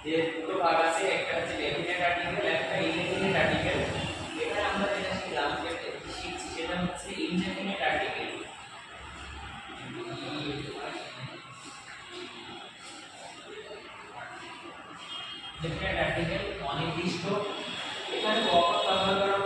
যে দুটো ভাগ আছে, একটা হচ্ছে ডেফিনেট আর্টিকেল, একটা ইনডেফিনিট আর্টিকেল। এখানে আমরা যেটা শিখলাম, যেটা শিখছি সেটা হচ্ছে ইনডেফিনিট আর্টিকেল। ডেফিনেট আর্টিকেল অনির্দিষ্ট, এখানে কখন ব্যবহার করা